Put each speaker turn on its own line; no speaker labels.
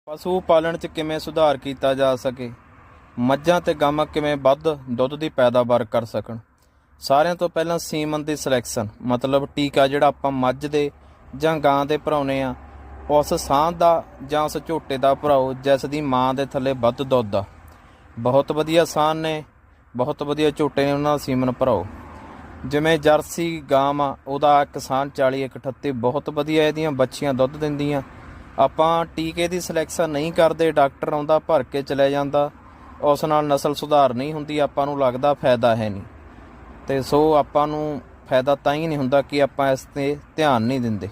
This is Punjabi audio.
ਪਸ਼ੂ ਪਾਲਣ 'ਚ ਕਿਵੇਂ ਸੁਧਾਰ ਕੀਤਾ ਜਾ ਸਕੇ। ਮੱਝਾਂ ਤੇ ਗਾਵਾਂ ਕਿਵੇਂ ਵੱਧ ਦੁੱਧ ਦੀ ਪੈਦਾਵਾਰ ਕਰ ਸਕਣ। ਸਾਰਿਆਂ ਤੋਂ ਪਹਿਲਾਂ ਸੀਮਨ ਦੀ ਸਿਲੈਕਸ਼ਨ, ਮਤਲਬ ਟੀਕਾ ਜਿਹੜਾ ਆਪਾਂ ਮੱਝ ਦੇ ਜਾਂ ਗਾਂ ਦੇ ਭਰਾਉਂਦੇ ਆ, ਉਸ ਸਾਂਝ ਦਾ ਜਾਂ ਉਸ ਝੋਟੇ ਦਾ ਭਰਾਓ ਜਿਸ ਦੀ ਮਾਂ ਦੇ ਥੱਲੇ ਵੱਧ ਦੁੱਧ ਆ। ਬਹੁਤ ਵਧੀਆ ਸਾਂਝ ਨੇ, ਬਹੁਤ ਵਧੀਆ ਝੋਟੇ ਨੇ, ਉਹਨਾਂ ਦਾ ਸੀਮਨ ਭਰਾਓ। ਜਿਵੇਂ ਜਰਸੀ ਗਾਂ ਆ, ਉਹਦਾ ਇੱਕ ਸਾਂਝ 40-138 ਬਹੁਤ ਵਧੀਆ, ਇਹਦੀਆਂ ਬੱਚੀਆਂ ਦੁੱਧ ਦਿੰਦੀਆਂ। ਆਪਾਂ ਟੀਕੇ ਦੀ ਸਿਲੈਕਸ਼ਨ ਨਹੀਂ ਕਰਦੇ, ਡਾਕਟਰ ਆਉਂਦਾ ਭਰ ਕੇ ਚਲੇ ਜਾਂਦਾ, ਉਸ ਨਾਲ ਨਸਲ ਸੁਧਾਰ ਨਹੀਂ ਹੁੰਦੀ। ਆਪਾਂ ਨੂੰ ਲੱਗਦਾ ਫਾਇਦਾ ਹੈ ਨਹੀਂ, ਅਤੇ ਸੋ ਆਪਾਂ ਨੂੰ ਫਾਇਦਾ ਤਾਂ ਹੀ ਨਹੀਂ ਹੁੰਦਾ ਕਿ ਆਪਾਂ ਇਸ 'ਤੇ ਧਿਆਨ ਨਹੀਂ ਦਿੰਦੇ।